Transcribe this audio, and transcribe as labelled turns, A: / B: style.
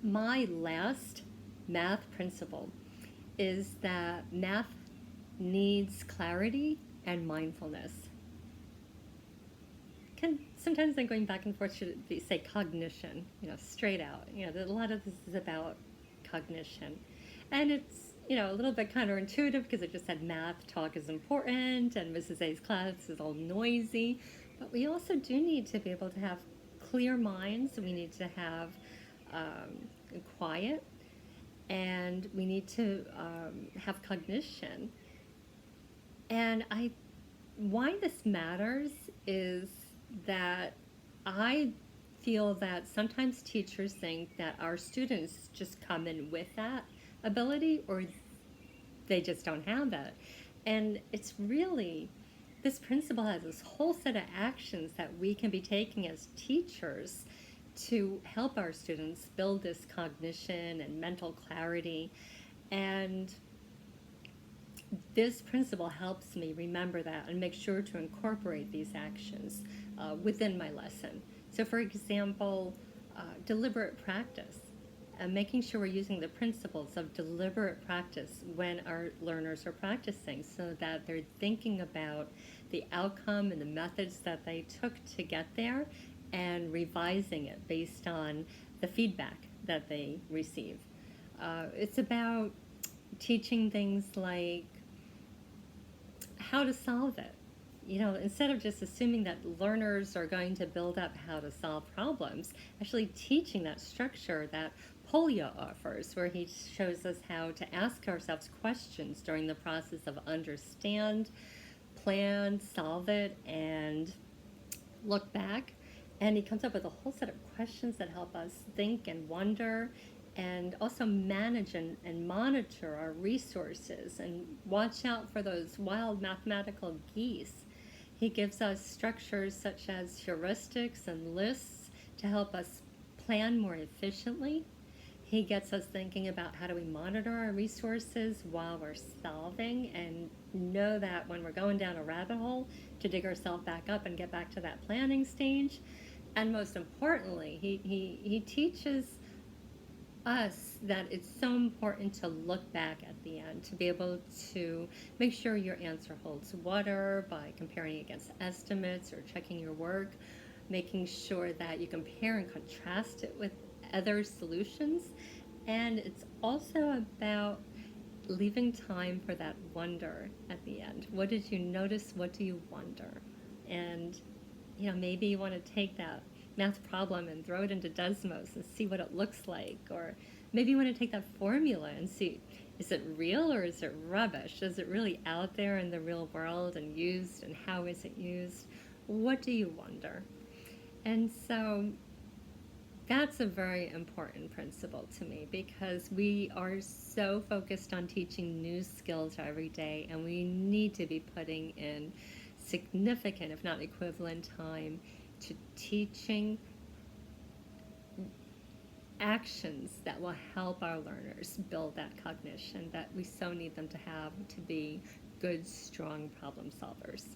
A: My last math principle is that math needs clarity and mindfulness. Sometimes I'm going back and forth, should it be, say, cognition, straight out. A lot of this is about cognition. And it's, a little bit counterintuitive because I just said math talk is important and Mrs. A's class is all noisy. But we also do need to be able to have clear minds. We need to have quiet, and we need to have cognition. And why this matters is that I feel that sometimes teachers think that our students just come in with that ability, or they just don't have that. And it's really, this principle has this whole set of actions that we can be taking as teachers to help our students build this cognition and mental clarity. And this principle helps me remember that and make sure to incorporate these actions within my lesson. So, for example, deliberate practice. Making sure we're using the principles of deliberate practice when our learners are practicing, so that they're thinking about the outcome and the methods that they took to get there, and revising it based on the feedback that they receive. It's about teaching things like how to solve it. Instead of just assuming that learners are going to build up how to solve problems, actually teaching that structure that Polya offers, where he shows us how to ask ourselves questions during the process of understand, plan, solve it, and look back. And he comes up with a whole set of questions that help us think and wonder, and also manage and monitor our resources and watch out for those wild mathematical geese. He gives us structures such as heuristics and lists to help us plan more efficiently. He gets us thinking about how do we monitor our resources while we're solving, and know that when we're going down a rabbit hole, to dig ourselves back up and get back to that planning stage. And most importantly, he teaches us that it's so important to look back at the end, to be able to make sure your answer holds water by comparing against estimates or checking your work, making sure that you compare and contrast it with other solutions. And it's also about leaving time for that wonder at the end. What did you notice? What do you wonder? And maybe you want to take that math problem and throw it into Desmos and see what it looks like. Or maybe you want to take that formula and see, is it real or is it rubbish? Is it really out there in the real world and used, and how is it used? What do you wonder? And so that's a very important principle to me, because we are so focused on teaching new skills every day, and we need to be putting in significant, if not equivalent, time to teaching actions that will help our learners build that cognition that we so need them to have to be good, strong problem solvers.